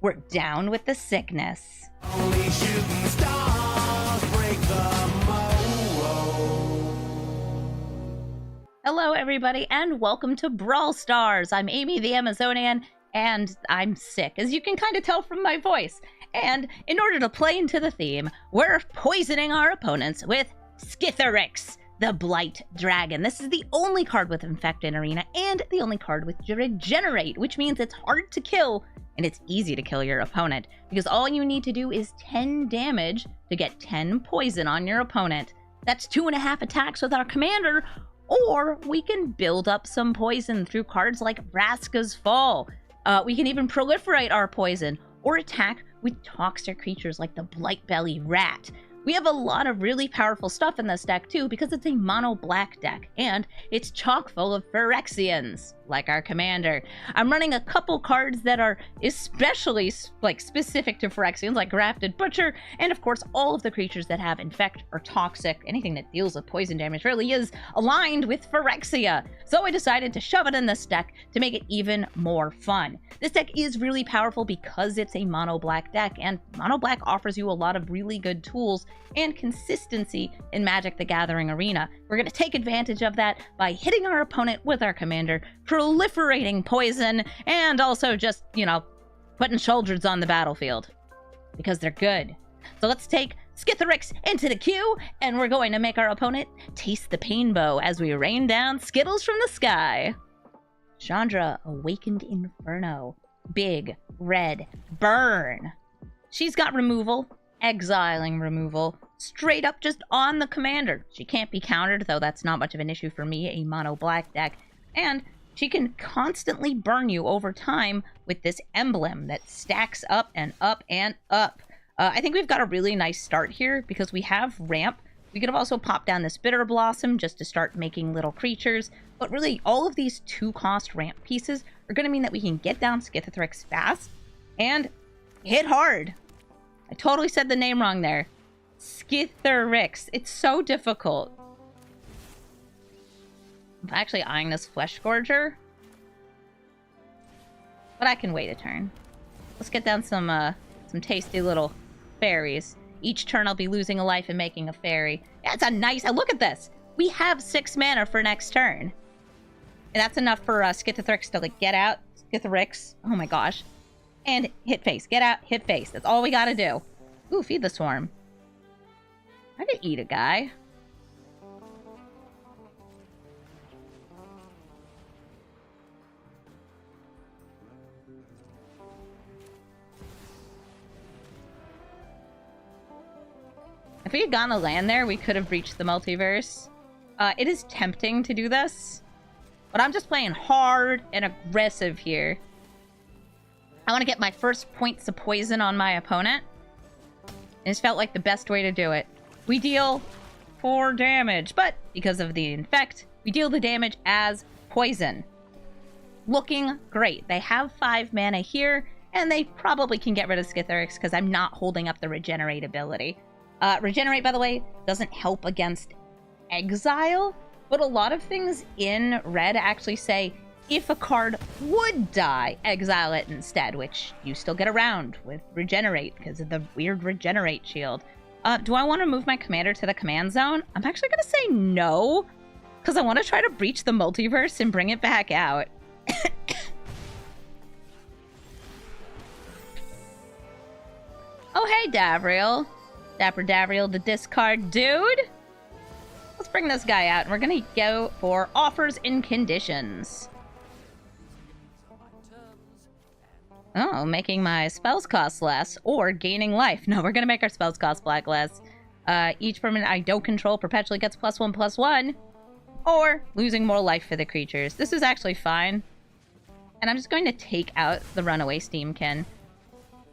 We're down with the sickness. Only shooting stars break the mold. Hello, everybody, and welcome to Brawl Stars. I'm Amy the Amazonian, and I'm sick, as you can kind of tell from my voice. And in order to play into the theme, we're poisoning our opponents with Skithiryx, the Blight Dragon. This is the only card with Infect in Arena, and the only card with Regenerate, which means it's hard to kill, and it's easy to kill your opponent, because all you need to do is 10 damage to get 10 poison on your opponent. That's 2.5 attacks with our commander, or we can build up some poison through cards like Vraska's Fall. We can even proliferate our poison, or attack with toxic creatures like the Blightbelly Rat. We have a lot of really powerful stuff in this deck too, because it's a mono black deck, and it's chock full of Phyrexians, like our commander. I'm running a couple cards that are especially specific to Phyrexians, like Grafted Butcher, and of course all of the creatures that have Infect or Toxic. Anything that deals with poison damage really is aligned with Phyrexia. So I decided to shove it in this deck to make it even more fun. This deck is really powerful because it's a mono black deck, and mono black offers you a lot of really good tools and consistency in Magic the Gathering Arena. We're going to take advantage of that by hitting our opponent with our commander, proliferating poison, and also just, putting shoulders on the battlefield. Because they're good. So let's take Skithiryx into the queue, and we're going to make our opponent taste the painbow as we rain down Skittles from the sky. Chandra, Awakened Inferno. Big, red, burn. She's got removal. Exiling removal, straight up just on the commander. She can't be countered, though that's not much of an issue for me, a mono black deck. And she can constantly burn you over time with this emblem that stacks up and up and up. I think we've got a really nice start here because we have ramp. We could have also popped down this Bitter Blossom just to start making little creatures. But really, all of these 2-cost ramp pieces are going to mean that we can get down Skithiryx fast and hit hard. I totally said the name wrong there. Skithiryx. It's so difficult. I'm actually eyeing this Flesh Scourger, but I can wait a turn. Let's get down some tasty little fairies. Each turn I'll be losing a life and making a fairy. Yeah, it's a nice... Look at this! We have 6 mana for next turn. And that's enough for Skithiryx to, get out. Skithiryx. Oh my gosh. And hit face. Get out, hit face. That's all we gotta do. Ooh, feed the swarm. I could eat a guy. If we had gone to land there, we could have reached the multiverse. It is tempting to do this, but I'm just playing hard and aggressive here. I want to get my first points of poison on my opponent. And it's felt like the best way to do it. We deal 4 damage, but because of the Infect, we deal the damage as poison. Looking great. They have 5 mana here, and they probably can get rid of Skithiryx because I'm not holding up the Regenerate ability. Regenerate, by the way, doesn't help against Exile, but a lot of things in Red actually say, if a card would die, exile it instead, which you still get around with Regenerate because of the weird Regenerate shield. Do I want to move my commander to the command zone? I'm actually going to say no, because I want to try to breach the multiverse and bring it back out. Oh, hey, Davriel. Dapper Davriel, the discard dude. Let's bring this guy out, and we're going to go for offers and conditions. Oh, making my spells cost less, or gaining life. No, we're going to make our spells cost black less. Each permanent I don't control perpetually gets +1/+1, or losing more life for the creatures. This is actually fine. And I'm just going to take out the Runaway Steamkin.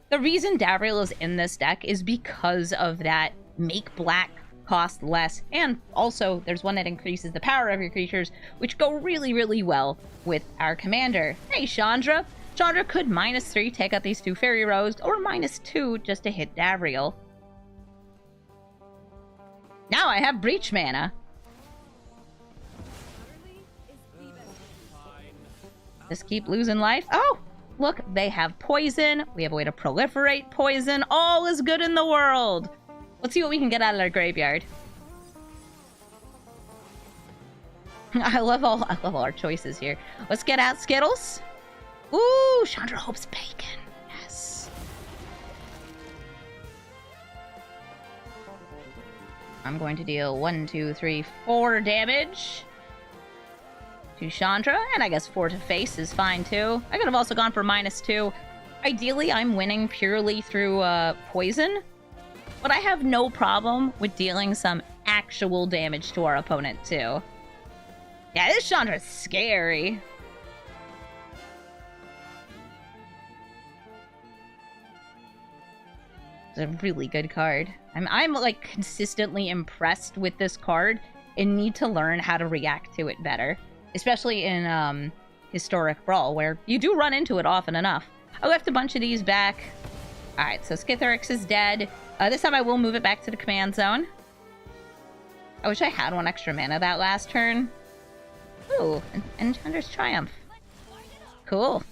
The reason Davriel is in this deck is because of that make black cost less, and also there's one that increases the power of your creatures, which go really, really well with our commander. Hey, Chandra! Chandra could -3 take out these 2 Fairy Rose, or -2 just to hit Davriel. Now I have Breach mana. Just keep losing life. Oh! Look, they have poison. We have a way to proliferate poison. All is good in the world. Let's see what we can get out of our graveyard. I love all our choices here. Let's get out Skittles. Ooh, Chandra hopes bacon. Yes. I'm going to deal 1, 2, 3, 4 damage to Chandra, and I guess 4 to face is fine too. I could have also gone for -2. Ideally, I'm winning purely through poison, but I have no problem with dealing some actual damage to our opponent too. Yeah, this Chandra's scary. It's a really good card. I'm like consistently impressed with this card and need to learn how to react to it better. Especially in Historic Brawl, where you do run into it often enough. I left a bunch of these back. Alright, so Skithiryx is dead. This time I will move it back to the command zone. I wish I had 1 extra mana that last turn. Ooh, and Chandra's Triumph. Cool.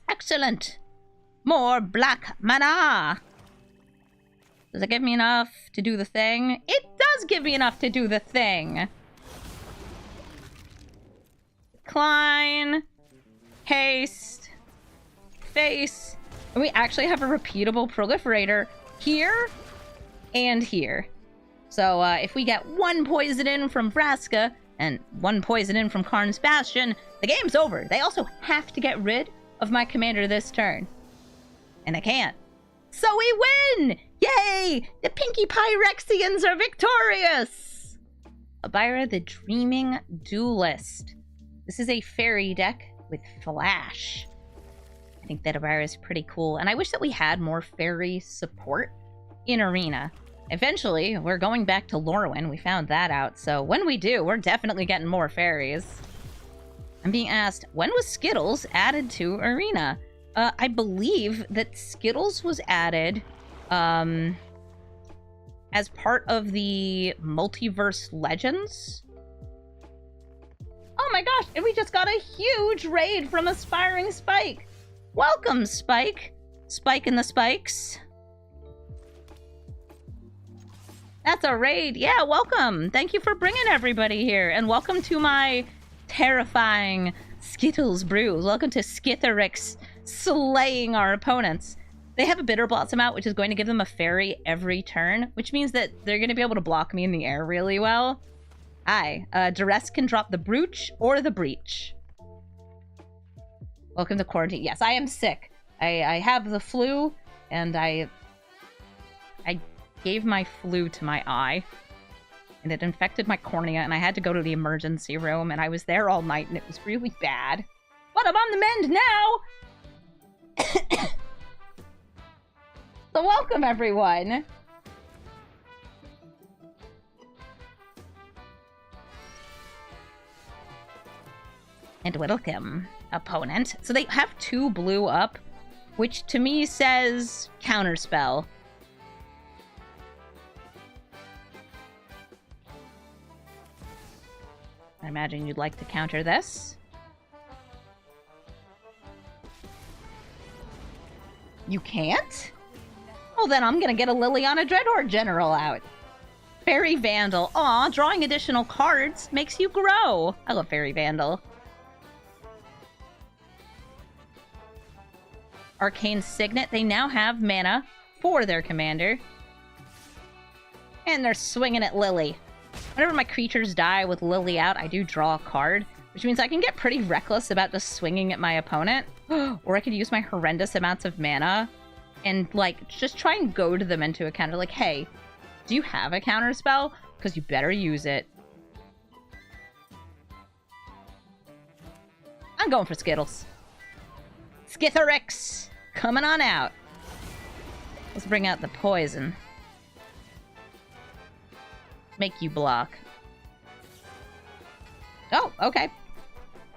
Excellent. More black mana. Does it give me enough to do the thing? It does give me enough to do the thing. Decline. Haste. Face. And we actually have a repeatable proliferator here and here. So if we get 1 poison in from Vraska and 1 poison in from Karn's Bastion, the game's over. They also have to get rid of my commander this turn. And they can't. So we win! Yay! The Pinkie Pyrexians are victorious! Abira the Dreaming Duelist. This is a fairy deck with flash. I think that Abira is pretty cool, and I wish that we had more fairy support in Arena. Eventually, we're going back to Lorwyn. We found that out, so when we do, we're definitely getting more fairies. I'm being asked, when was Skittles added to Arena? I believe that Skittles was added as part of the Multiverse Legends. Oh my gosh, and we just got a huge raid from Aspiring Spike. Welcome, Spike. Spike and the Spikes. That's a raid. Yeah, welcome. Thank you for bringing everybody here. And welcome to my terrifying Skittles brews. Welcome to Skithiryx slaying our opponents. They have a Bitter Blossom out, which is going to give them a fairy every turn, which means that they're going to be able to block me in the air really well. Hi. Duress can drop the Brooch or the Breach. Welcome to quarantine. Yes, I am sick. I have the flu, and I gave my flu to my eye, and it infected my cornea, and I had to go to the emergency room, and I was there all night, and it was really bad. But I'm on the mend now! So welcome, everyone! And welcome, opponent. So they have 2 blue up, which to me says counterspell. I imagine you'd like to counter this. You can't? Well, then I'm gonna get a Liliana Dreadhorde General out. Fairy Vandal. Aw, drawing additional cards makes you grow. I love Fairy Vandal. Arcane Signet. They now have mana for their commander. And they're swinging at Lily. Whenever my creatures die with Lily out, I do draw a card, which means I can get pretty reckless about just swinging at my opponent. Or I could use my horrendous amounts of mana and, like, just try and goad them into a counter. Like, hey, do you have a counter spell? Because you better use it. I'm going for Skittles. Skithiryx, coming on out. Let's bring out the poison. Make you block. Oh, okay.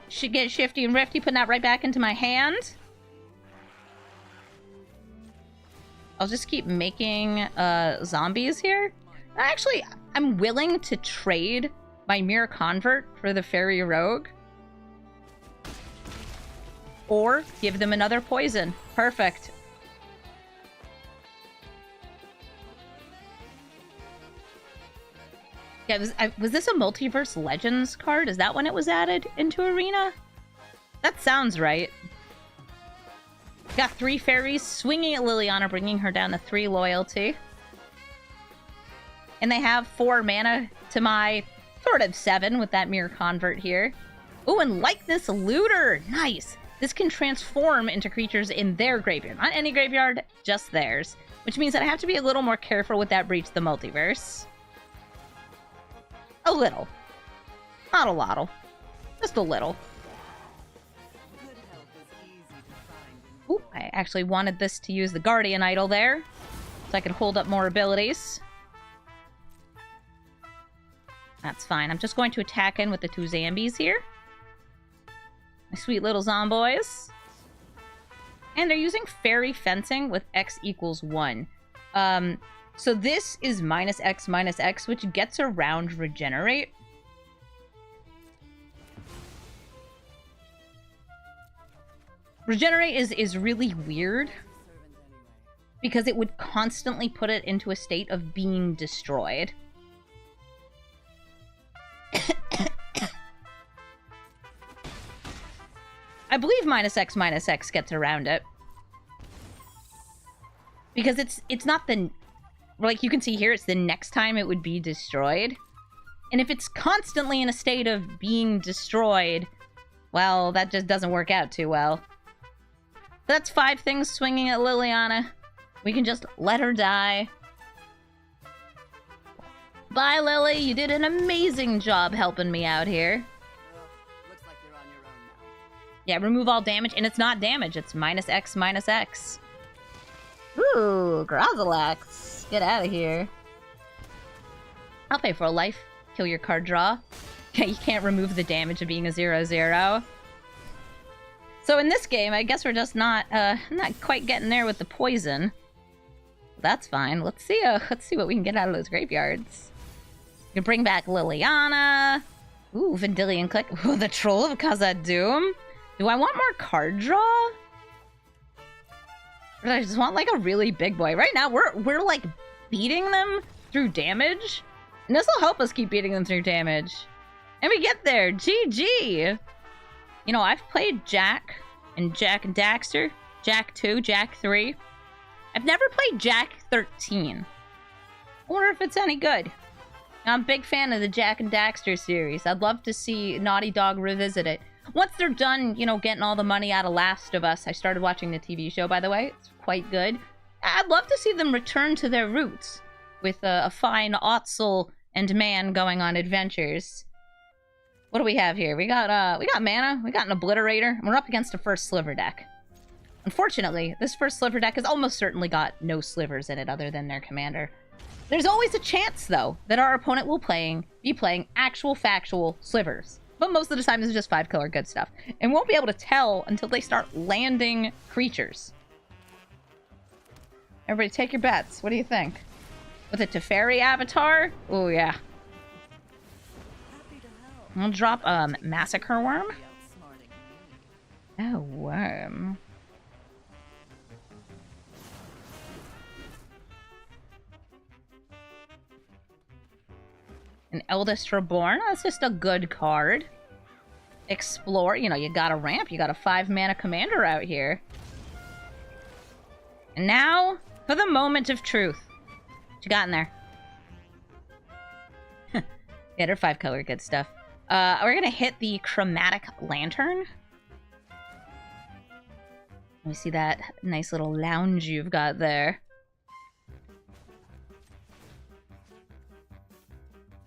Should get Shifty and Rifty, putting that right back into my hand. I'll just keep making zombies here. Actually, I'm willing to trade my Myr Convert for the Fairy Rogue. Or give them another poison. Perfect. Yeah, was this a Multiverse Legends card? Is that when it was added into Arena? That sounds right. Got 3 fairies swinging at Liliana, bringing her down to 3 loyalty. And they have 4 mana to my sort of 7 with that Myr Convert here. Ooh, and Likeness Looter! Nice! This can transform into creatures in their graveyard. Not any graveyard, just theirs. Which means that I have to be a little more careful with that Breach the Multiverse. A little. Not a lot. Just a little. Ooh, I actually wanted this to use the Guardian Idol there, so I could hold up more abilities. That's fine. I'm just going to attack in with the 2 Zambies here. My sweet little zomboys. And they're using Fairy Fencing with X equals 1. So this is -X, which gets around Regenerate. Regenerate is really weird because it would constantly put it into a state of being destroyed. I believe -X gets around it. Because it's not the... Like, you can see here, it's the next time it would be destroyed. And if it's constantly in a state of being destroyed, well, that just doesn't work out too well. That's 5 things swinging at Liliana. We can just let her die. Bye, Lily. You did an amazing job helping me out here. Looks like you're on your own now. Yeah, remove all damage. And it's not damage. It's -X. Ooh, Grozzalax. Get out of here. I'll pay for a life. Kill your card draw. You can't remove the damage of being a 0/0. So in this game, I guess we're just not quite getting there with the poison. That's fine. Let's see what we can get out of those graveyards. We can bring back Liliana. Ooh, Vendilion Click. Ooh, the Troll of Khazad-dûm. Do I want more card draw? Or do I just want like a really big boy? Right now, we're like beating them through damage. And this will help us keep beating them through damage. And we get there. GG. You know, I've played Jack and Daxter. Jack 2, Jack 3. I've never played Jack 13. I wonder if it's any good. I'm a big fan of the Jack and Daxter series. I'd love to see Naughty Dog revisit it. Once they're done, you know, getting all the money out of Last of Us. I started watching the TV show, by the way. It's quite good. I'd love to see them return to their roots with a fine Otzel and man going on adventures. What do we have here? We got mana. We got an Obliterator. And we're up against a first Sliver deck. Unfortunately, this first Sliver deck has almost certainly got no Slivers in it other than their commander. There's always a chance, though, that our opponent will be playing actual factual Slivers. But most of the time, this is just 5-color good stuff. And won't be able to tell until they start landing creatures. Everybody take your bets. What do you think? With a Teferi avatar? Oh, yeah. I'll drop Massacre Worm. Oh, worm. An Eldest Reborn. That's just a good card. Explore. You know, you got a ramp. You got a 5-mana commander out here. And now, for the moment of truth. What you got in there? Yeah, they're 5-color good stuff. We're gonna hit the Chromatic Lantern. Let me see that nice little lounge you've got there.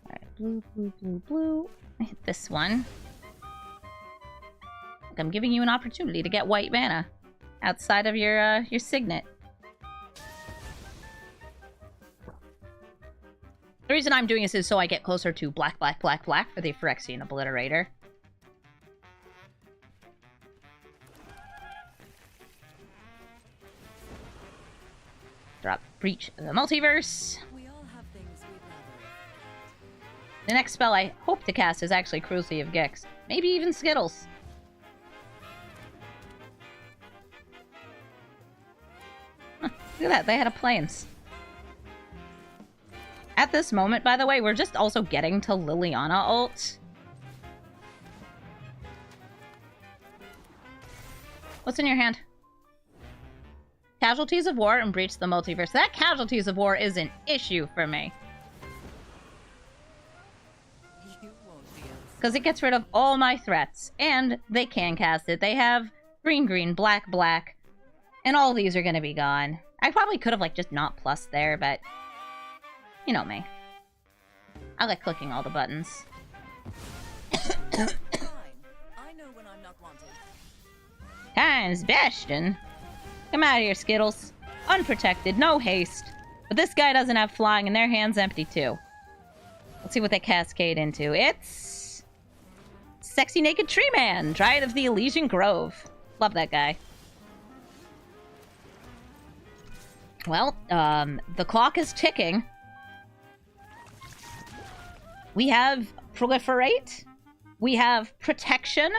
Alright, blue, blue, blue, blue. I hit this one. I'm giving you an opportunity to get white mana outside of your signet. The reason I'm doing this is so I get closer to black, black, black, black for the Phyrexian Obliterator. Drop Breach of the Multiverse. The next spell I hope to cast is actually Cruelty of Gix. Maybe even Skittles. Look at that, they had a plains. At this moment, by the way, we're just also getting to Liliana ult. What's in your hand? Casualties of War and Breach the Multiverse. That Casualties of War is an issue for me. Because it gets rid of all my threats. And they can cast it. They have green, green, black, black. And all these are going to be gone. I probably could have, like, just not plus there, but... You know me. I like clicking all the buttons. Fine. I know when I'm not wanted. Times Bastion. Come out here, Skittles. Unprotected, no haste. But this guy doesn't have flying, and their hand's empty, too. Let's see what they cascade into. It's... Sexy Naked Tree Man, Dryad of the Elysian Grove. Love that guy. Well, the clock is ticking. We have Proliferate. We have Protection.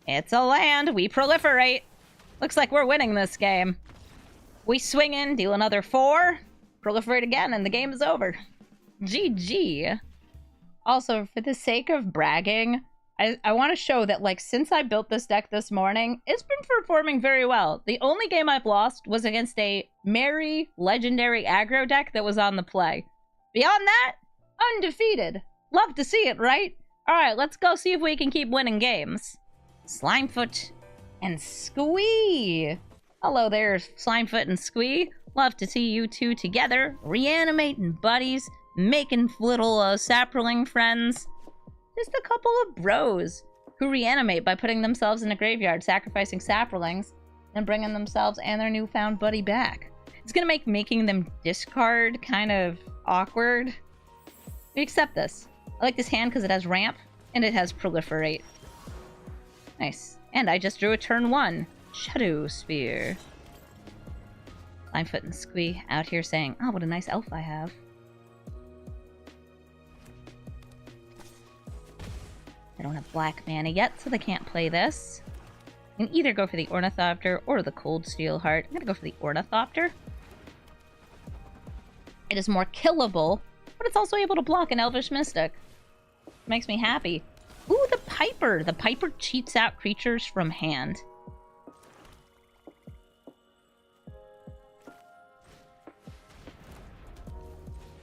It's a land. We proliferate. Looks like we're winning this game. We swing in, deal another 4, proliferate again, and the game is over. GG. Also, for the sake of bragging, I want to show that, like, since I built this deck this morning, it's been performing very well. The only game I've lost was against a Merry legendary aggro deck that was on the play. Beyond that, undefeated. Love to see it, right? Alright, let's go see if we can keep winning games. Slimefoot and Squee. Hello there, Slimefoot and Squee. Love to see you two together, reanimating buddies, making little saproling friends. Just a couple of bros who reanimate by putting themselves in a graveyard, sacrificing saprolings, and bringing themselves and their newfound buddy back. It's gonna make making them discard kind of awkward. We accept this. I like this hand because it has ramp and it has proliferate. Nice. And I just drew a turn 1. Shadow Spear. Slimefoot and Squee out here saying, oh, what a nice elf I have. I don't have black mana yet, so they can't play this. I can either go for the Ornithopter or the Coldsteel Heart. I'm gonna go for the Ornithopter. It is more killable, but it's also able to block an Elvish Mystic. Makes me happy. Ooh, the Piper! The Piper cheats out creatures from hand.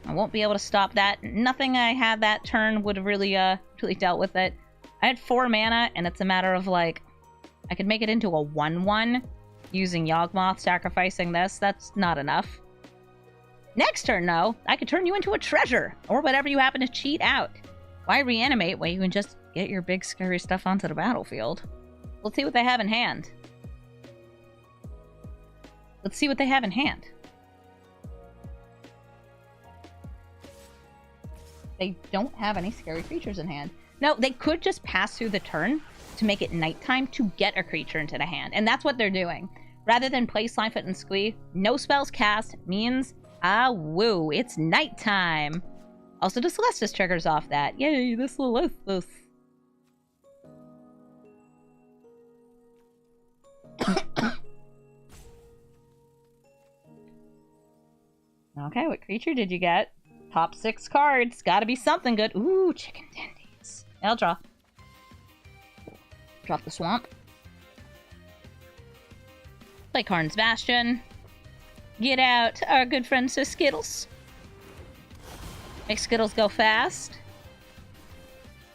I won't be able to stop that. Nothing I had that turn would have really dealt with it. I had 4 mana, and it's a matter of, like, I could make it into a 1/1 using Yawgmoth, sacrificing this. That's not enough. Next turn, though, I could turn you into a treasure, or whatever you happen to cheat out. Why reanimate when you can just get your big scary stuff onto the battlefield? Let's see what they have in hand. Let's see what they have in hand. They don't have any scary creatures in hand. No, they could just pass through the turn to make it nighttime to get a creature into the hand. And that's what they're doing. Rather than play Slimefoot and Squee, no spells cast means, woo, it's nighttime. Also, the Celestus triggers off that. Yay, the Celestus. Okay, what creature did you get? Top 6 cards. Gotta be something good. Ooh, chicken tendies. I'll draw. Drop the swamp. Play Karn's Bastion. Get out our good friend Sir Skittles. Make Skittles go fast.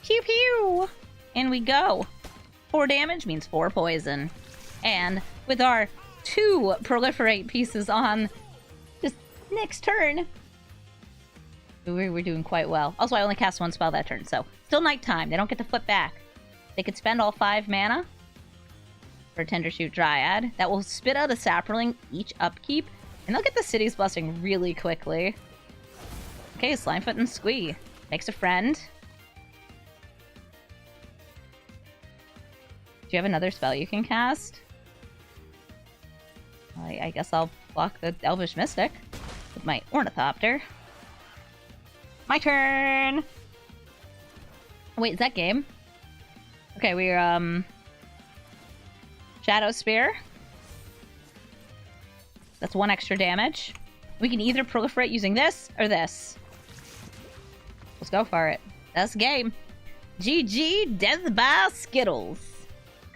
Pew pew! And we go. 4 damage means 4 poison. And with our 2 proliferate pieces on just next turn, we're doing quite well. Also, I only cast 1 spell that turn, so still nighttime. They don't get to flip back. They could spend all 5 mana for a Tendershoot Dryad. That will spit out a Saproling each upkeep, and they'll get the City's Blessing really quickly. Okay, Slimefoot and Squee. Makes a friend. Do you have another spell you can cast? I guess I'll block the Elvish Mystic with my Ornithopter. My turn! Wait, is that game? Okay, we're, Shadow Spear. That's 1 extra damage. We can either proliferate using this or this. Let's go for it. That's the game. GG, death by Skittles.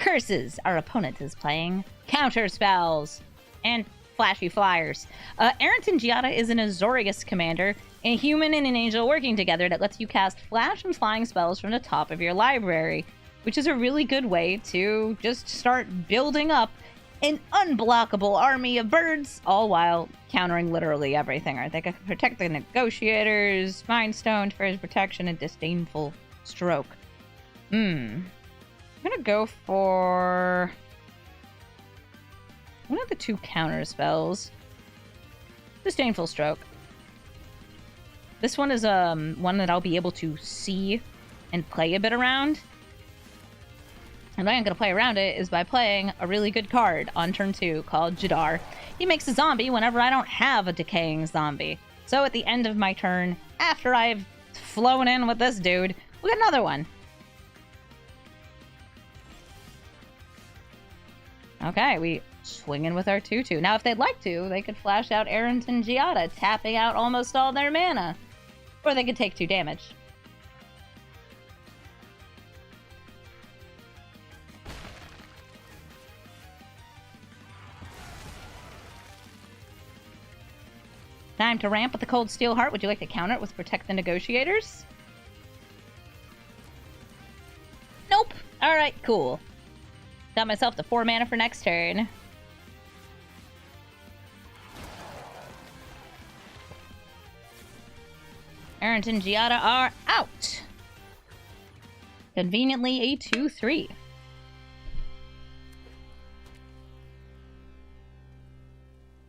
Curses, our opponent is playing. Counter spells. And flashy flyers. Arrington Giada is an Azorius commander, a human and an angel working together that lets you cast flash and flying spells from the top of your library, which is a really good way to just start building up an unblockable army of birds, all while countering literally everything. Right? They can protect the negotiators, Mind Stone for his protection, and Disdainful Stroke. I'm gonna go for one of the 2 counter spells. Disdainful Stroke. This one is one that I'll be able to see and play a bit around. And the way I'm going to play around it is by playing a really good card on turn 2 called Jadar. He makes a zombie whenever I don't have a decaying zombie. So at the end of my turn, after I've flown in with this dude, we got another one. Okay, we swing in with our 2/2. Now, if they'd like to, they could flash out Arrington Giada, tapping out almost all their mana. Or they could take 2 damage. Time to ramp with the Coldsteel Heart. Would you like to counter it with Protect the Negotiators? Nope. Alright, cool. Got myself to 4 mana for next turn. Arrington Giada are out. Conveniently a 2/3.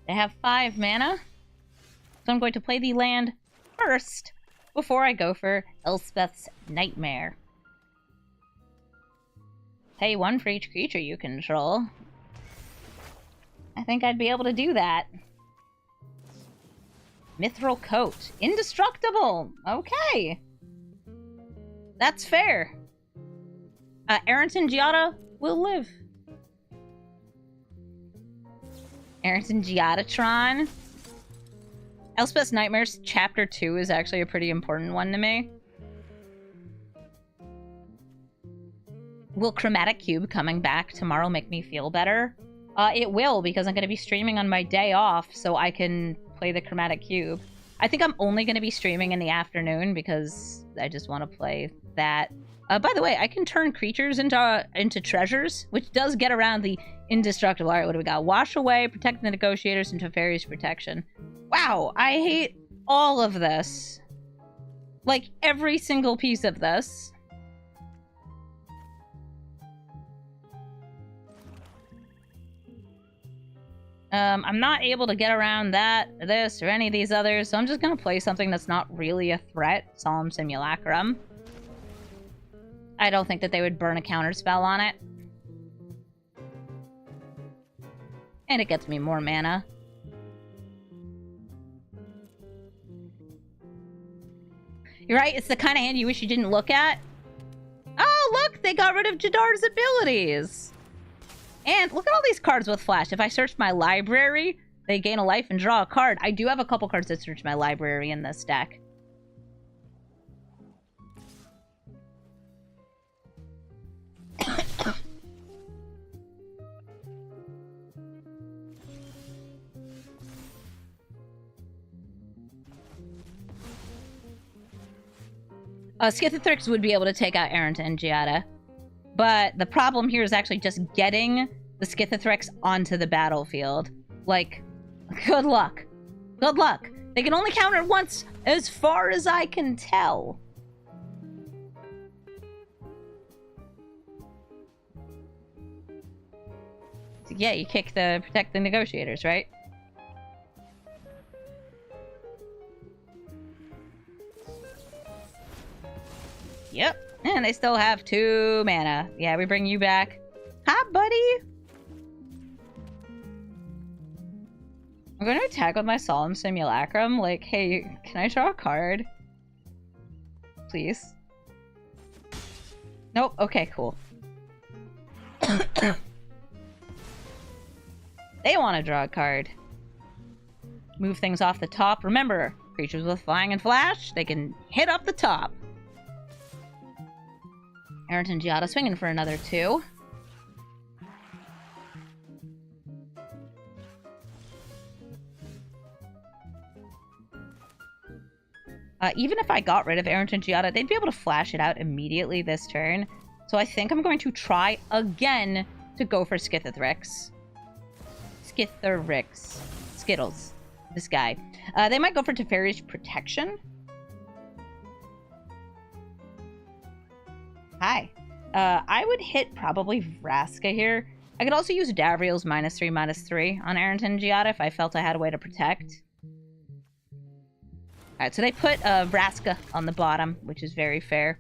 They have 5 mana. So I'm going to play the land first before I go for Elspeth's Nightmare. Pay 1 for each creature you control. I think I'd be able to do that. Mithril Coat. Indestructible! Okay. That's fair. Arrington Giada will live. Arrington Giadatron. Elspeth's Nightmares Chapter 2 is actually a pretty important one to me. Will Chromatic Cube coming back tomorrow make me feel better? It will, because I'm going to be streaming on my day off, so I can play the Chromatic Cube. I think I'm only going to be streaming in the afternoon, because I just want to play that. By the way, I can turn creatures into treasures, which does get around the indestructible. Alright, what do we got? Wash Away, Protect the Negotiators, and Teferi's Protection. Wow, I hate all of this. Like, every single piece of this. I'm not able to get around that, or this, or any of these others, so I'm just gonna play something that's not really a threat. Solemn Simulacrum. I don't think that they would burn a counter spell on it. And it gets me more mana. You're right, it's the kind of hand you wish you didn't look at. Oh, look! They got rid of Jadar's abilities! And look at all these cards with flash. If I search my library, they gain a life and draw a card. I do have a couple cards that search my library in this deck. Skithiryx would be able to take out Arrington Giada. But the problem here is actually just getting the Skithiryx onto the battlefield. Like, good luck. Good luck. They can only counter once, as far as I can tell. So yeah, you kick the Protect the Negotiators, right? Yep. And they still have 2 mana. Yeah, we bring you back. Hi, buddy! I'm going to attack with my Solemn Simulacrum. Like, hey, can I draw a card? please. Nope. Okay, cool. They want to draw a card. Move things off the top. Remember, creatures with flying and flash, they can hit up the top. Errant and Giada swinging for another 2. Even if I got rid of Errant and Giada, they'd be able to flash it out immediately this turn. So I think I'm going to try again to go for Skithiryx. Skithiryx. Skittles. This guy. They might go for Teferi's Protection. Hi. I would hit probably Vraska here. I could also use Davriel's -3/-3 on Errant and Giada if I felt I had a way to protect. Alright, so they put Vraska on the bottom, which is very fair.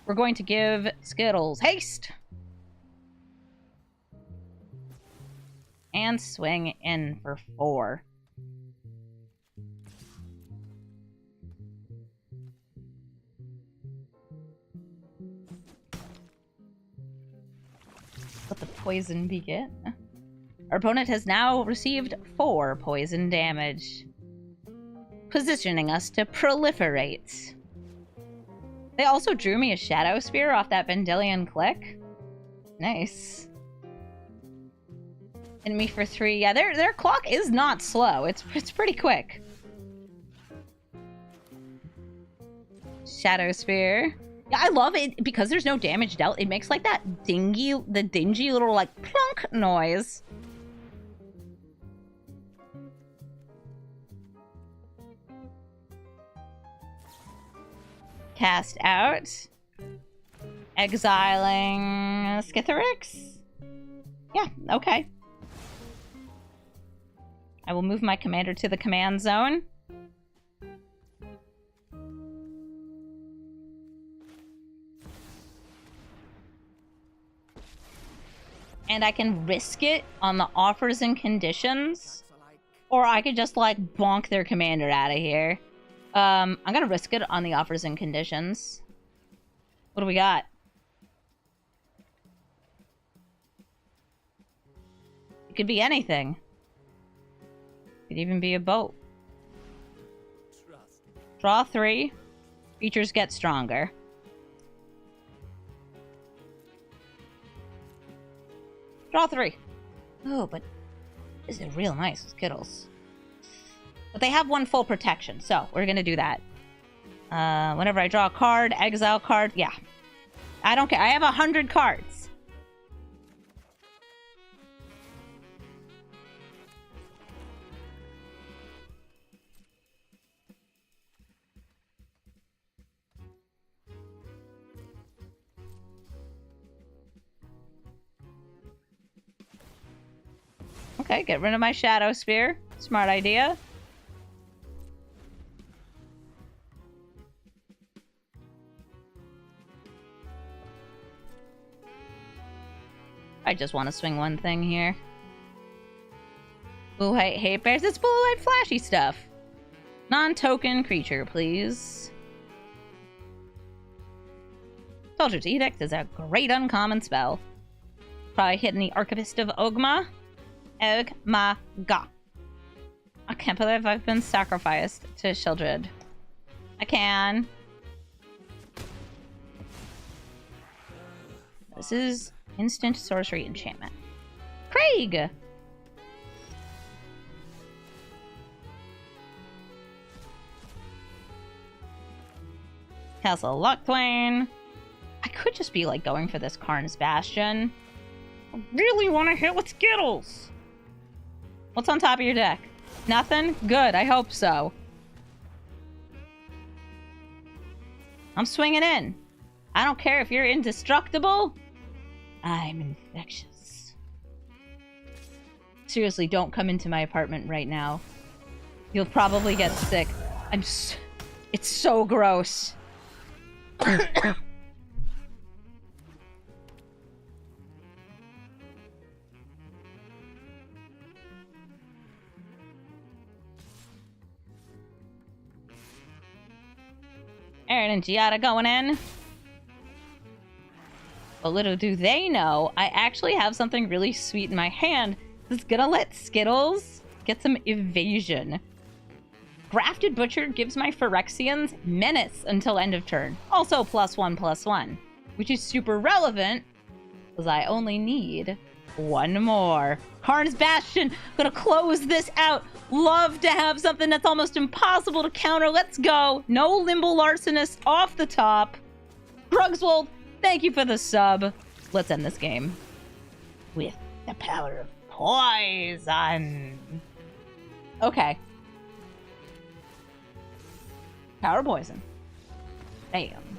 We're going to give Skittles haste! And swing in for 4. Let the poison begin. Our opponent has now received 4 poison damage, positioning us to proliferate. They also drew me a Shadow Spear off that Vendilion Click. Nice. And me for 3. Yeah, their clock is not slow. It's pretty quick. Shadow Spear. Yeah, I love it because there's no damage dealt. It makes like that dingy little like plunk noise. Cast out. Exiling Skithiryx? Yeah, okay. I will move my commander to the command zone. And I can risk it on the offers and conditions. Or I could just, like, bonk their commander out of here. I'm gonna risk it on the offers and conditions. What do we got? It could be anything. It could even be a boat. Draw 3. Creatures get stronger. Draw 3. Oh, but this is real nice, Skittles. But they have 1 full protection, so we're gonna do that. Whenever I draw a card, exile card, yeah. I don't care. I have 100 cards. Okay, get rid of my Shadow Spear. Smart idea. I just want to swing 1 thing here. Blue white hate bears. It's blue white flashy stuff. Non-token creature, please. Soldier's Edict is a great uncommon spell. Probably hitting the Archivist of Ogma. Ogma-ga. I can't believe I've been sacrificed to Shieldred. I can. This is instant sorcery enchantment. Craig! Castle Locthwain. I could just be like going for this Karn's Bastion. I really want to hit with Skittles. What's on top of your deck? Nothing? Good, I hope so. I'm swinging in. I don't care if you're indestructible. I'm infectious. Seriously, don't come into my apartment right now. You'll probably get sick. It's so gross. Aaron and Giada going in. But little do they know, I actually have something really sweet in my hand that's gonna let Skittles get some evasion. Grafted Butcher gives my Phyrexians menace until end of turn. Also +1/+1, which is super relevant because I only need one more. Karn's Bastion, gonna close this out. Love to have something that's almost impossible to counter. Let's go. No Limbo Larcenist off the top. Grugswold, thank you for the sub. Let's end this game with the power of poison. Okay. Power poison. Bam.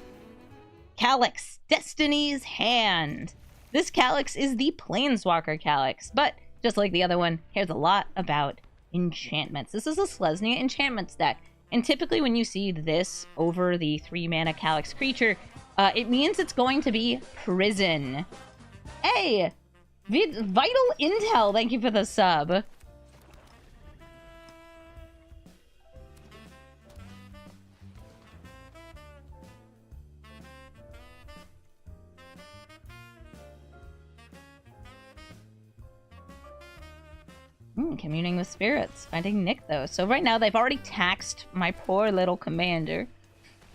Calyx, Destiny's Hand. This Calyx is the Planeswalker Calyx, but just like the other one, here's a lot about enchantments. This is a Selesnya enchantments deck, and typically when you see this over the 3-mana Calyx creature, it means it's going to be Prison. Hey! Vital Intel, thank you for the sub. Communing with spirits. Finding Nykthos. So right now they've already taxed my poor little commander.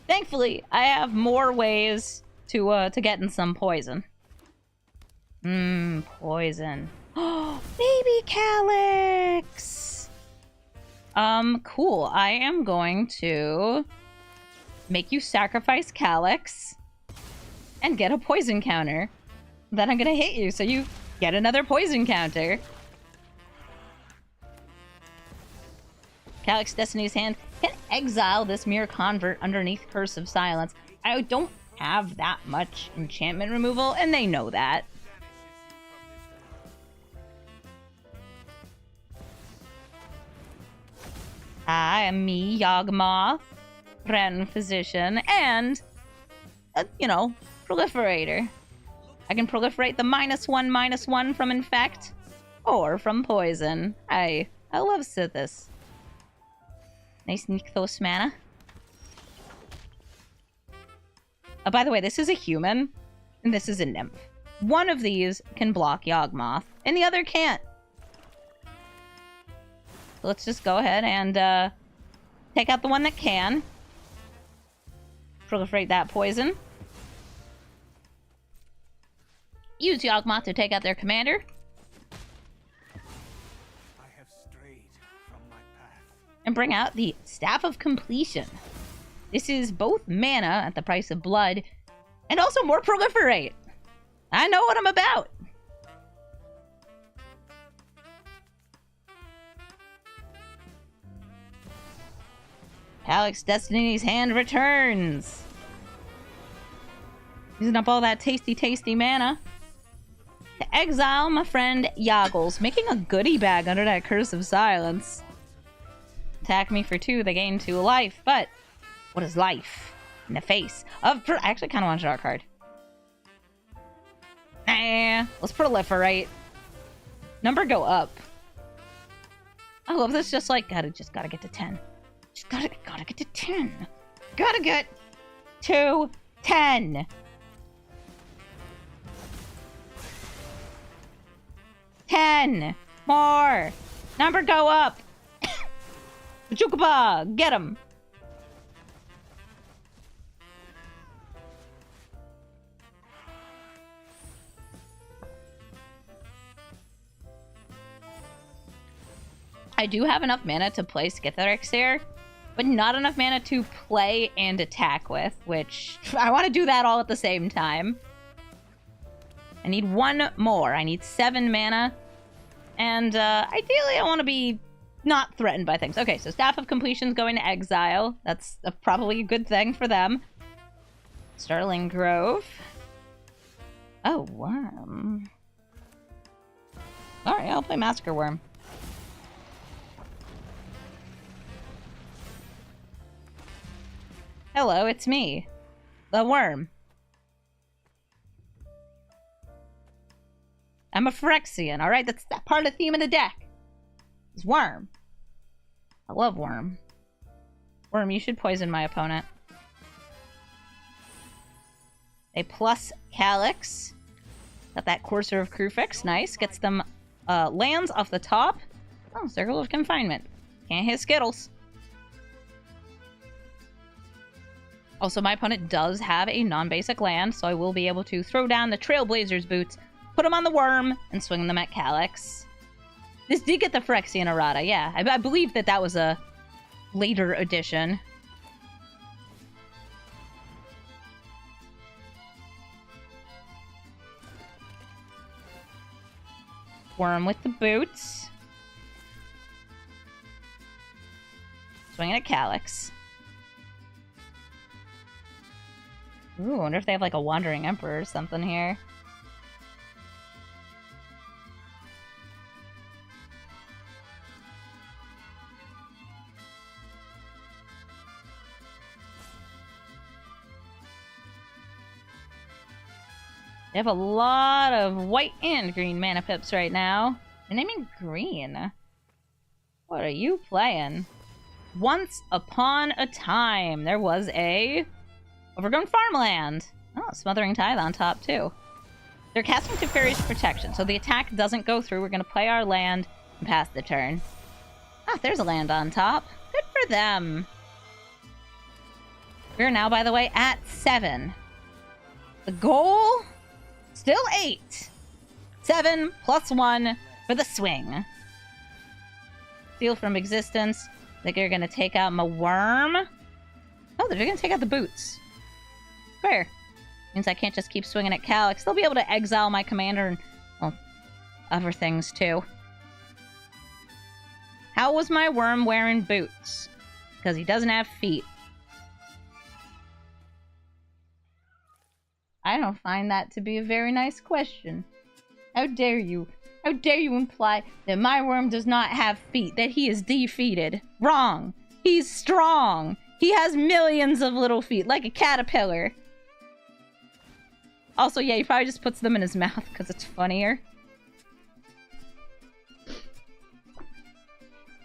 Thankfully, I have more ways to get in some poison. Poison. Oh, baby Calyx! Cool. I am going to make you sacrifice Calyx and get a poison counter. Then I'm gonna hit you, so you get another poison counter. Calyx Destiny's Hand can exile this Myr Convert underneath Curse of Silence. I don't have that much enchantment removal, and they know that. I am me, Yawgmoth, Thran Physician, and, Proliferator. I can proliferate the -1/-1 from Infect, or from Poison. I love Sithis. Nice Nykthos mana. Oh, by the way, this is a human, and this is a nymph. One of these can block Yawgmoth, and the other can't. So let's just go ahead and take out the one that can. Proliferate that poison. Use Yawgmoth to take out their commander. And bring out the Staff of Completion. This is both mana at the price of blood, and also more proliferate. I know what I'm about. Calyx Destiny's Hand returns. Using up all that tasty mana. To exile my friend Yoggles, making a goodie bag under that Curse of Silence. Attack me for 2, they gain 2 life, but what is life? In the face of... I actually kind of want a draw card. Let's proliferate. Number go up. I love this, just like, gotta get to 10. Just gotta get to 10. Gotta get to 10. 10 more. Number go up. Chukaba, get him. I do have enough mana to play Skithiryx here, but not enough mana to play and attack with, which I want to do that all at the same time. I need one more. I need 7 mana, and ideally I want to be not threatened by things. Okay, so Staff of Completion's going to exile. That's probably a good thing for them. Starling Grove. Oh, Worm. Alright, I'll play Massacre Worm. Hello, it's me. The Worm. I'm a Phyrexian, alright? That's that part of the theme of the deck. It's Worm. I love Worm. Worm, you should poison my opponent. They plus Calyx. Got that Courser of Crufix. Nice. Gets them lands off the top. Oh, Circle of Confinement. Can't hit Skittles. Also, my opponent does have a non-basic land, so I will be able to throw down the Trailblazer's Boots, put them on the Worm, and swing them at Calyx. This did get the Phyrexian Errata, yeah. I believe that that was a later edition. Worm with the boots. Swinging at Calyx. Ooh, I wonder if they have like a Wandering Emperor or something here. They have a lot of white and green mana pips right now. And I mean green. What are you playing? Once upon a time, there was a overgrown farmland. Oh, Smothering Tithe on top, too. They're casting Teferi's Protection, so the attack doesn't go through. We're going to play our land and pass the turn. Ah, there's a land on top. Good for them. We're now, by the way, at 7. The goal? Still 8. 7 plus 1 for the swing. Steal from existence. I think you're going to take out my worm. Oh, they're going to take out the boots. Fair. Means I can't just keep swinging at Calyx. They'll be able to exile my commander and, well, other things too. How was my worm wearing boots? Because he doesn't have feet. I don't find that to be a very nice question. How dare you? How dare you imply that my worm does not have feet, that he is defeated? Wrong. He's strong. He has millions of little feet, like a caterpillar. Also, yeah, he probably just puts them in his mouth because it's funnier.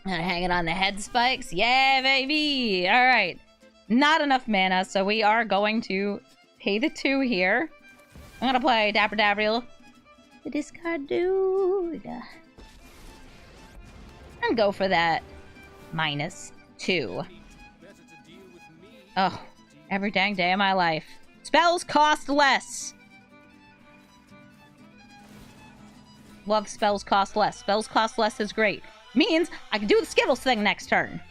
Hanging on the head spikes. Yeah, baby. All right. Not enough mana, so we are going to pay the 2 here. I'm gonna play Dapper Davriel. The discard dude. And go for that -2. Oh, every dang day of my life. Spells cost less. Love spells cost less. Spells cost less is great. Means I can do the Skittles thing next turn.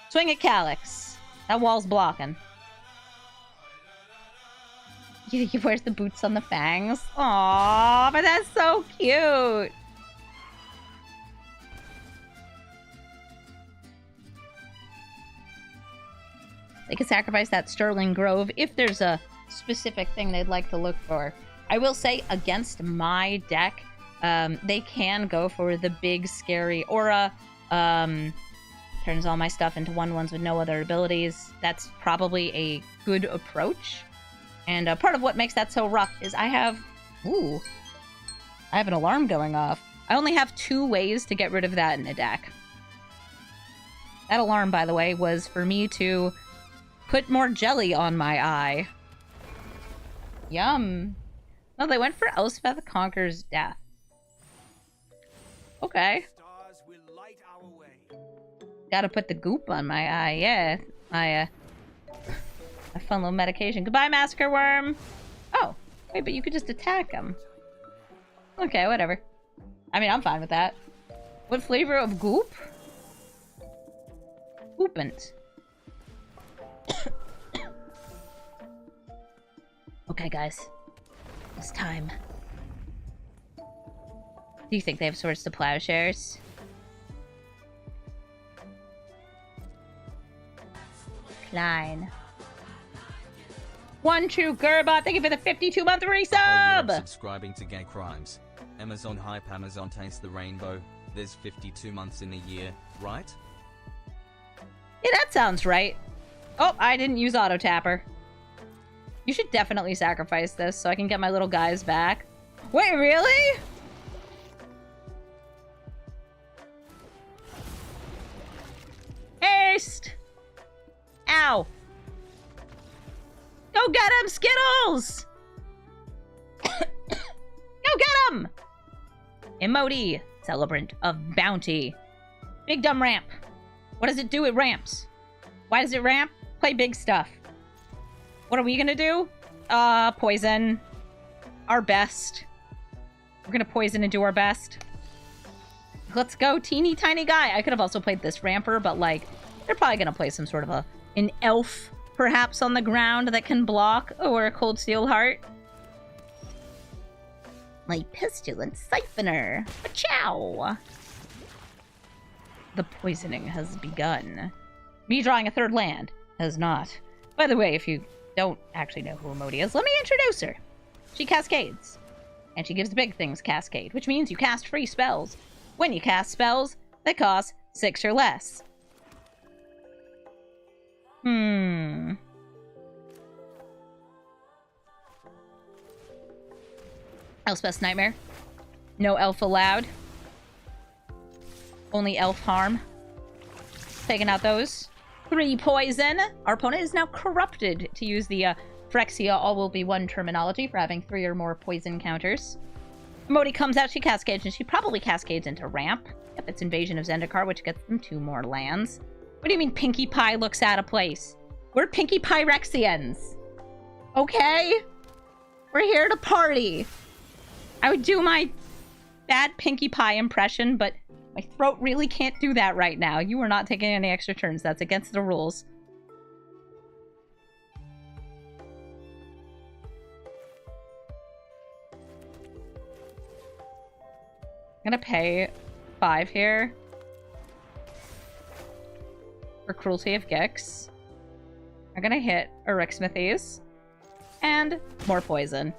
Swing at Calyx. That wall's blocking. He wears the boots on the fangs. Aww, but that's so cute. They can sacrifice that Sterling Grove if there's a specific thing they'd like to look for. I will say, against my deck, they can go for the big, scary aura. Turns all my stuff into 1/1s with no other abilities. That's probably a good approach. And part of what makes that so rough is I have an alarm going off. I only have 2 ways to get rid of that in a deck. That alarm, by the way, was for me to put more jelly on my eye. Yum. No, they went for Elspeth the Conqueror's Death. Okay. Gotta put the goop on my eye, yeah. My fun little medication. Goodbye, Massacre Worm! Oh, wait, but you could just attack him. Okay, whatever. I mean, I'm fine with that. What flavor of goop? Goopant. Okay, guys. It's time. Do you think they have Swords to Plowshares? Klein. One True Gerbot, thank you for the 52-month resub! Oh, subscribing to Gay Crimes. Amazon hype, Amazon taste the rainbow. There's 52 months in a year, right? Yeah, that sounds right. Oh, I didn't use Auto Tapper. You should definitely sacrifice this so I can get my little guys back. Wait, really? Haste! Ow! Go Go get him, Skittles! Go get him! Emoti, Celebrant of Bounty. Big dumb ramp. What does it do? It ramps. Why does it ramp? Play big stuff. What are we gonna do? Poison. Our best. We're gonna poison and do our best. Let's go, teeny tiny guy. I could have also played this ramper, but like, they're probably gonna play some sort of an elf, perhaps on the ground that can block, or a Coldsteel Heart. My Pestilent Syphoner. Ciao. The poisoning has begun. Me drawing a third land has not. By the way, if you don't actually know who Emoti is, let me introduce her. She cascades. And she gives the big things cascade, which means you cast free spells. When you cast spells that cost 6 or less. Elspeth's Nightmare. No elf allowed. Only elf harm. Taking out those. 3 poison. Our opponent is now corrupted, to use the Phyrexia all will be one terminology for having 3 or more poison counters. Emoti comes out, she cascades, and she probably cascades into ramp. Yep, it's Invasion of Zendikar, which gets them 2 more lands. What do you mean Pinkie Pie looks out of place? We're Pinkie Pyrexians. Okay? We're here to party. I would do my bad Pinkie Pie impression, but my throat really can't do that right now. You are not taking any extra turns. That's against the rules. I'm gonna pay 5 here for Cruelty of Gix. I'm gonna hit Erixmithes and more poison.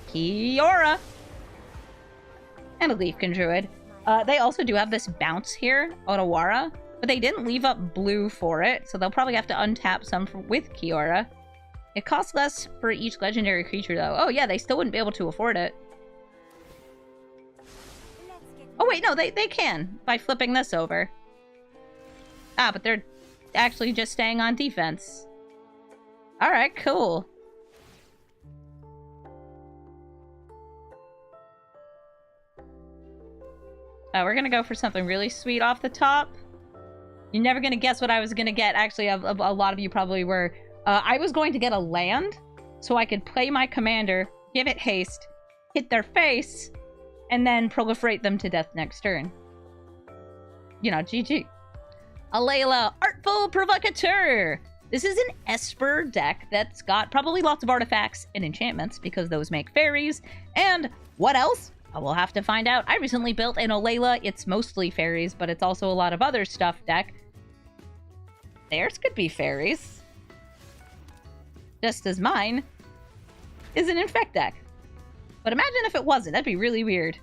Kiora! And a Leaf Druid. They also do have this bounce here, Otawara, but they didn't leave up blue for it, so they'll probably have to untap some with Kiora. It costs less for each legendary creature, though. Oh, yeah, they still wouldn't be able to afford it. Oh, wait, no, they can by flipping this over. Ah, but they're actually just staying on defense. Alright, cool. We're gonna go for something really sweet off the top. You're never gonna guess what I was gonna get. Actually, a lot of you probably were. I was going to get a land, so I could play my commander, give it haste, hit their face, and then proliferate them to death next turn. You know, GG. Alela, Artful Provocateur! This is an Esper deck that's got probably lots of artifacts and enchantments, because those make fairies. And what else? I will have to find out. I recently built an Alela. It's mostly fairies, but it's also a lot of other stuff deck. Theirs could be fairies. Just as mine is an Infect deck. But imagine if it wasn't. That'd be really weird.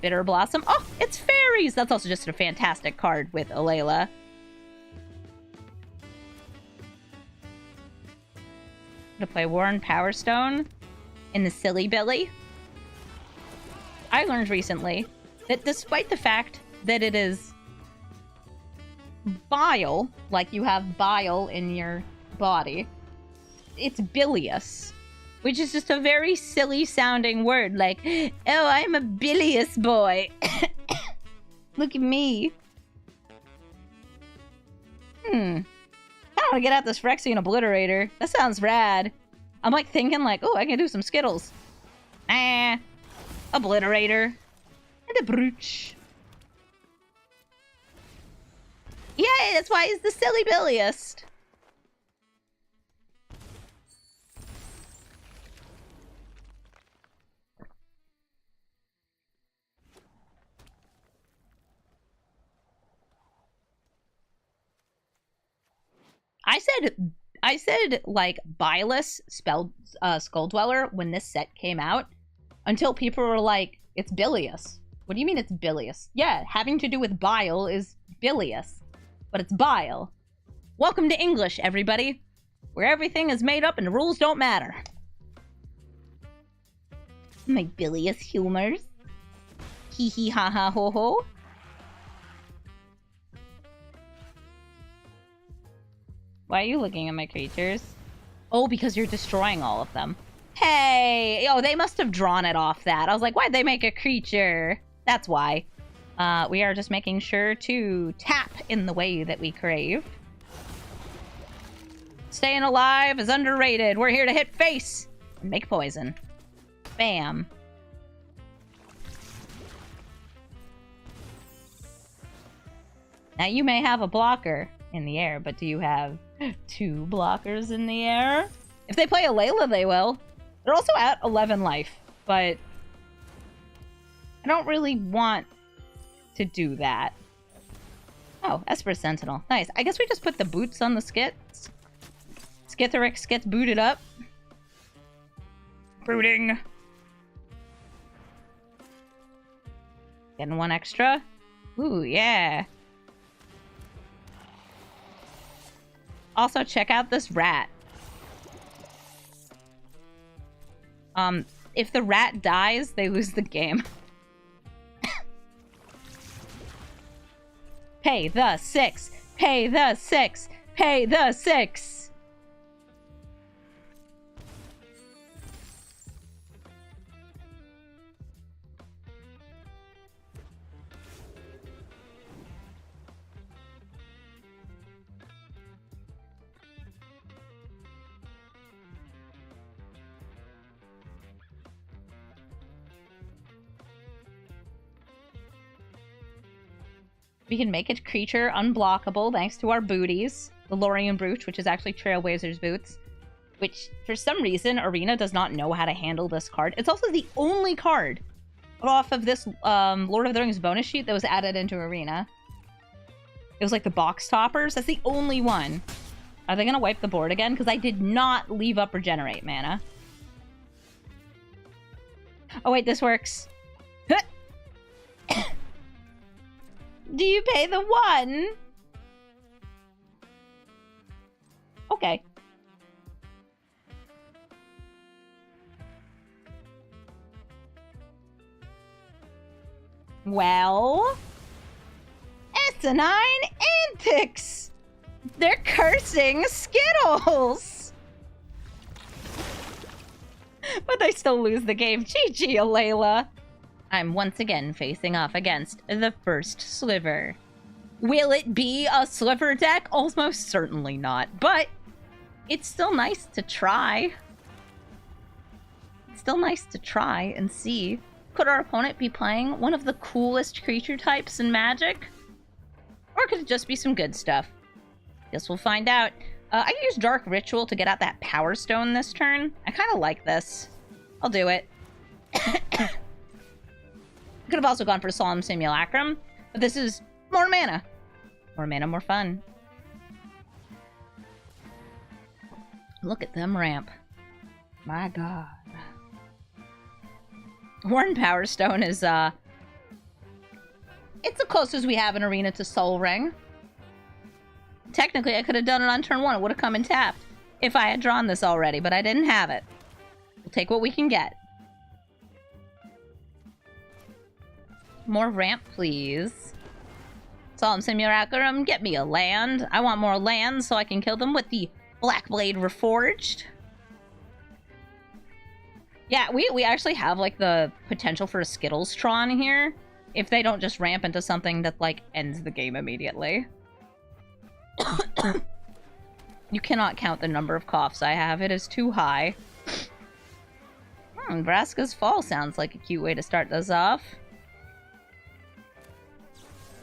Bitter Blossom. Oh, it's fairies! That's also just a fantastic card with Alela. I'm gonna play Warren Power Stone in the Silly Billy. I learned recently that despite the fact that it is bile, like you have bile in your body, it's bilious, which is just a very silly sounding word, like, oh, I'm a bilious boy. Look at me. I don't want to get out this Phyrexian Obliterator. That sounds rad. I'm like thinking like, oh, I can do some Skittles. Nah. Obliterator. And a Brooch. Yay, that's why he's the silly billiest. I said like Bilious Skulldweller when this set came out, until people were like, it's bilious. What do you mean it's bilious? Yeah, having to do with bile is bilious, but it's bile. Welcome to English, everybody, where everything is made up and the rules don't matter. My bilious humors. Hee hee ha ha ho ho. Why are you looking at my creatures? Oh, because you're destroying all of them. Hey! Oh, they must have drawn it off that. I was like, why'd they make a creature? That's why. We are just making sure to tap in the way that we crave. Staying alive is underrated. We're here to hit face and make poison. Bam. Now, you may have a blocker in the air, but do you have 2 blockers in the air? If they play Alela, they will. They're also at 11 life, but I don't really want to do that. Oh, Esper Sentinel. Nice. I guess we just put the boots on the skits. Skithiryx gets booted up. Booting. Getting 1 extra. Ooh, yeah. Also, check out this rat. If the rat dies, they lose the game. Pay the 6! Pay the 6! Pay the 6! We can make a creature unblockable thanks to our booties. The Lorien Brooch, which is actually Trailblazer's Boots. Which, for some reason, Arena does not know how to handle this card. It's also the only card off of this Lord of the Rings bonus sheet that was added into Arena. It was like the box toppers. That's the only one. Are they going to wipe the board again? Because I did not leave up Regenerate mana. Oh, wait, this works. Do you pay the 1? Okay. Well, asinine antics! They're cursing Skittles! But they still lose the game. GG, Alela. I'm once again facing off against the first Sliver. Will it be a Sliver deck? Almost certainly not, but it's still nice to try. It's still nice to try and see. Could our opponent be playing one of the coolest creature types in Magic? Or could it just be some good stuff? Guess we'll find out. I can use Dark Ritual to get out that Power Stone this turn. I kind of like this. I'll do it. Could have also gone for Solemn Simulacrum, but this is more mana. More mana, more fun. Look at them ramp. My god. Worn Power Stone is, it's the closest we have in Arena to Soul Ring. Technically, I could have done it on turn 1. It would have come and tapped if I had drawn this already, but I didn't have it. We'll take what we can get. More ramp, please. Solemn Simulacrum, get me a land. I want more lands so I can kill them with the Blackblade Reforged. Yeah, we actually have, like, the potential for a Skittles Tron here. If they don't just ramp into something that, like, ends the game immediately. You cannot count the number of coughs I have. It is too high. Vraska's Fall sounds like a cute way to start this off.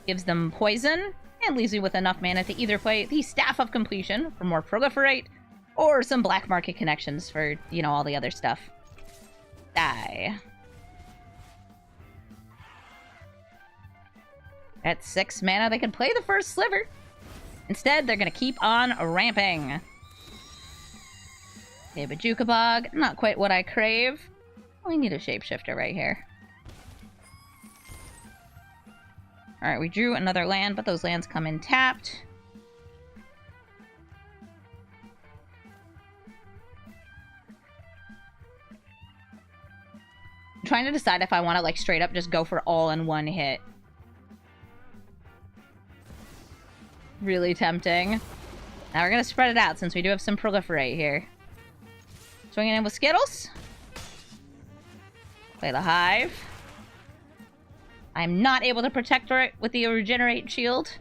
Gives them poison, and leaves me with enough mana to either play the Staff of Completion for more proliferate, or some black market connections for, you know, all the other stuff. Die. At 6 mana, they can play the first Sliver. Instead, they're gonna keep on ramping. Okay, Bajukabog, not quite what I crave. We need a Shapeshifter right here. Alright, we drew another land, but those lands come in tapped. I'm trying to decide if I want to, like, straight up just go for all in one hit. Really tempting. Now we're gonna spread it out since we do have some proliferate here. Swinging in with Skittles. Play the Hive. I'm not able to protect her with the Regenerate Shield.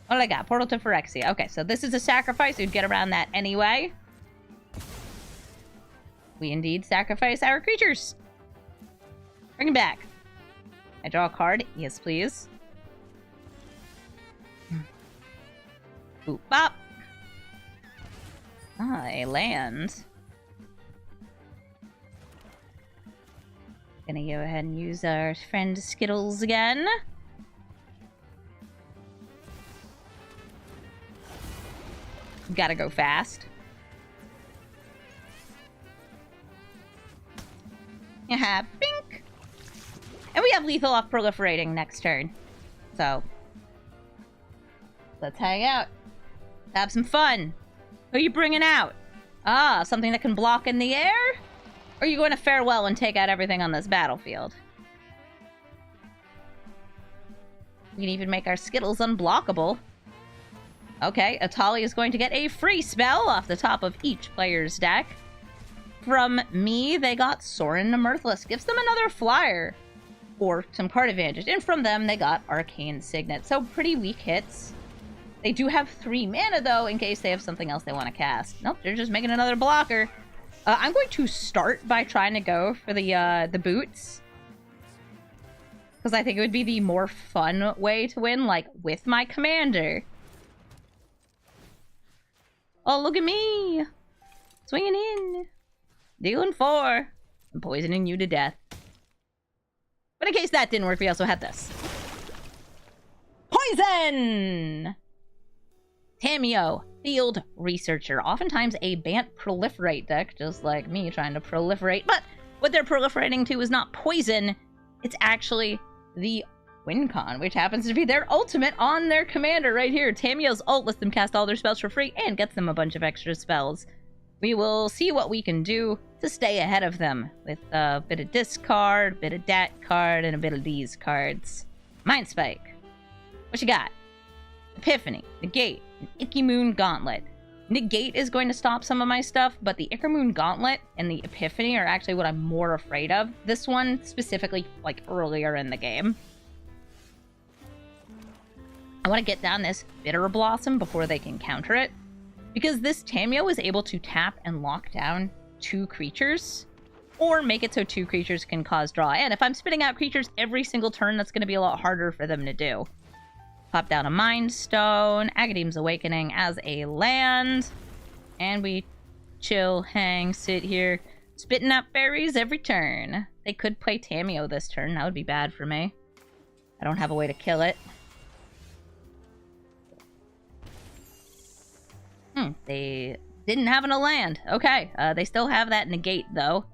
What do I got? Portal to Phyrexia. Okay, so this is a sacrifice. We'd get around that anyway. We indeed sacrifice our creatures. Bring him back. I draw a card. Yes, please. Boop bop. I land. Gonna go ahead and use our friend Skittles again. Gotta go fast. Yeah, bink. And we have lethal off proliferating next turn. So let's hang out. Have some fun. Who are you bringing out? Ah, something that can block in the air? Or are you going to farewell and take out everything on this battlefield? We can even make our Skittles unblockable. Okay, Atali is going to get a free spell off the top of each player's deck. From me, they got Sorin the Mirthless. Gives them another flyer. Or some card advantage. And from them, they got Arcane Signet. So pretty weak hits. They do have 3 mana, though, in case they have something else they want to cast. Nope, they're just making another blocker. I'm going to start by trying to go for the boots. Because I think it would be the more fun way to win, like, with my commander. Oh, look at me! Swinging in. Dealing 4. I'm poisoning you to death. But in case that didn't work, we also had this. Poison! Tamiyo, Field Researcher. Oftentimes a Bant Proliferate deck, just like me trying to proliferate. But what they're proliferating to is not poison. It's actually the Wincon, which happens to be their ultimate on their commander right here. Tamiyo's ult lets them cast all their spells for free and gets them a bunch of extra spells. We will see what we can do to stay ahead of them with a bit of this card, a bit of that card, and a bit of these cards. Mind Spike. What you got? Epiphany, Negate, and Ichor Gauntlet. Negate is going to stop some of my stuff, but the Ichor Gauntlet and the Epiphany are actually what I'm more afraid of. This one specifically, like, earlier in the game. I want to get down this Bitter Blossom before they can counter it. Because this Tamiyo is able to tap and lock down 2 creatures. Or make it so 2 creatures can cause draw. And if I'm spitting out creatures every single turn, that's going to be a lot harder for them to do. Pop down a Mind Stone. Agadeem's Awakening as a land. And we chill, hang, sit here. Spitting out berries every turn. They could play Tamiyo this turn. That would be bad for me. I don't have a way to kill it. They didn't have a land. Okay, they still have that negate, though.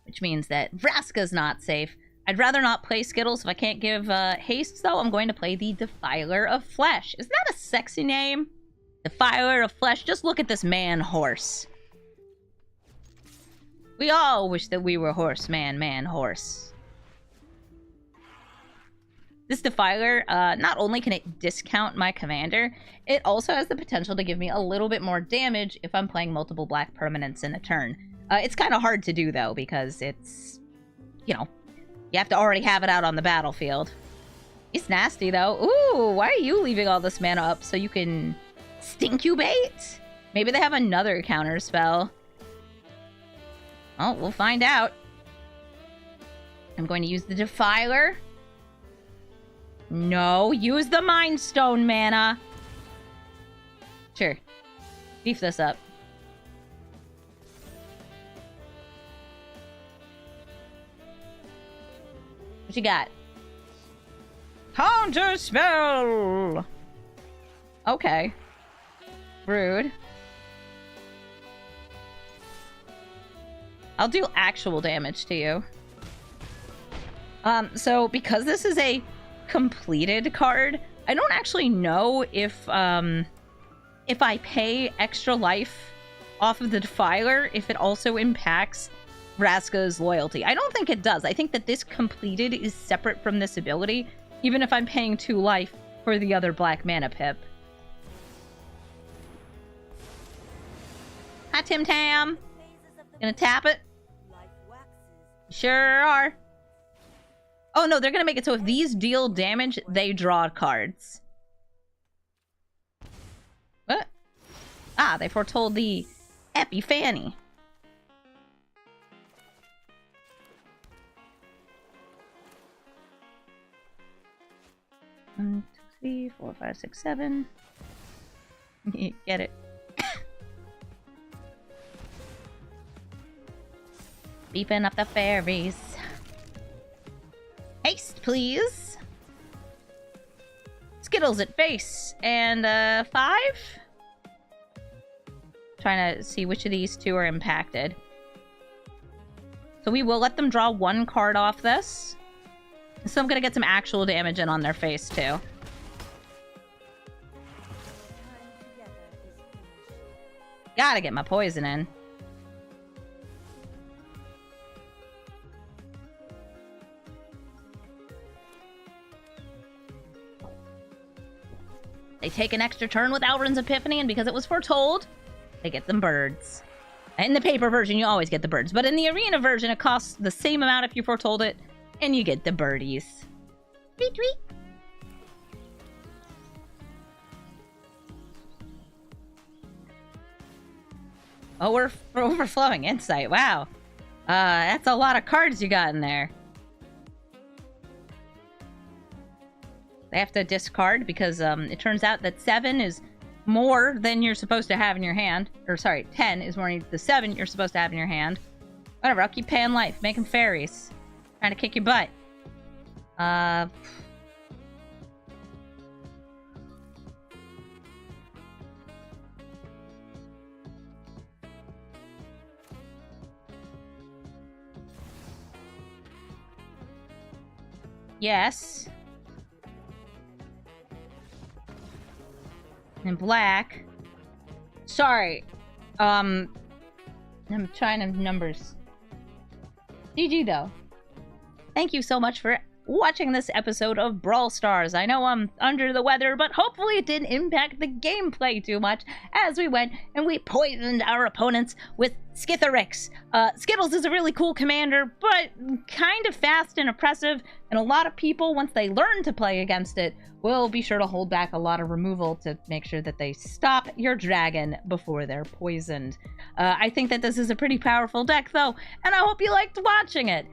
Which means that Vraska's not safe. I'd rather not play Skittles if I can't give haste, though. I'm going to play the Defiler of Flesh. Isn't that a sexy name? Defiler of Flesh. Just look at this man-horse. We all wish that we were horse, man, horse. This Defiler, not only can it discount my commander, it also has the potential to give me a little bit more damage if I'm playing multiple black permanents in a turn. It's kind of hard to do, though, because it's, you know, you have to already have it out on the battlefield. It's nasty, though. Ooh, why are you leaving all this mana up so you can stinkubate? Maybe they have another counter spell. Oh, we'll find out. I'm going to use the Defiler. No, use the Mind Stone mana. Sure. Beef this up. What you got? Counter spell! Okay. Rude. I'll do actual damage to you. So because this is a completed card, I don't actually know if I pay extra life off of the Defiler, if it also impacts Vraska's loyalty. I don't think it does. I think that this completed is separate from this ability. Even if I'm paying 2 life, for the other black mana pip. Hi, Tim Tam. Gonna tap it? Sure are. Oh no, they're gonna make it so if these deal damage, they draw cards. What? Ah, they foretold the Epiphany. 1, 2, 3, 4, 5, 6, 7. Get it. Beeping up the fairies. Haste, please. Skittles at face. And, 5? Trying to see which of these two are impacted. So we will let them draw 1 card off this. So I'm gonna get some actual damage in on their face, too. Gotta get my poison in. They take an extra turn with Alrund's Epiphany, and because it was foretold, they get them birds. In the paper version, you always get the birds, but in the arena version, it costs the same amount if you foretold it, and you get the birdies. Tweet, tweet. Oh, we're overflowing insight. Wow. That's a lot of cards you got in there. They have to discard because it turns out that 7 is more than you're supposed to have in your hand. Or sorry, 10 is more than the 7 you're supposed to have in your hand. Whatever, I'll keep paying life. Making fairies. Trying to kick your butt. Yes. And black. Sorry. I'm trying to numbers. GG though. Thank you so much for watching this episode of Brawl Stars. I know I'm under the weather, but hopefully it didn't impact the gameplay too much as we went and we poisoned our opponents with Skithiryx. Skittles is a really cool commander, but kind of fast and oppressive, and a lot of people, once they learn to play against it, will be sure to hold back a lot of removal to make sure that they stop your dragon before they're poisoned. I think that this is a pretty powerful deck, though, and I hope you liked watching it.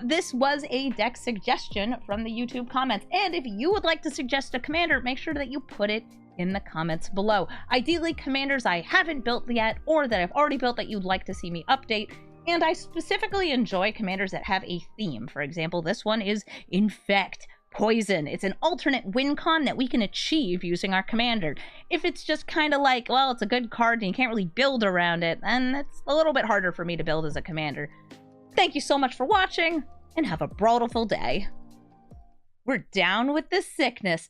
This was a deck suggestion from the YouTube comments, and if you would like to suggest a commander, make sure that you put it in the comments below. Ideally, commanders I haven't built yet, or that I've already built that you'd like to see me update. And I specifically enjoy commanders that have a theme. For example, this one is Infect. Poison. It's an alternate win con that we can achieve using our commander. If it's just kind of like, well, it's a good card and you can't really build around it, then it's a little bit harder for me to build as a commander. Thank you so much for watching, and have a brawlful day. We're down with the sickness.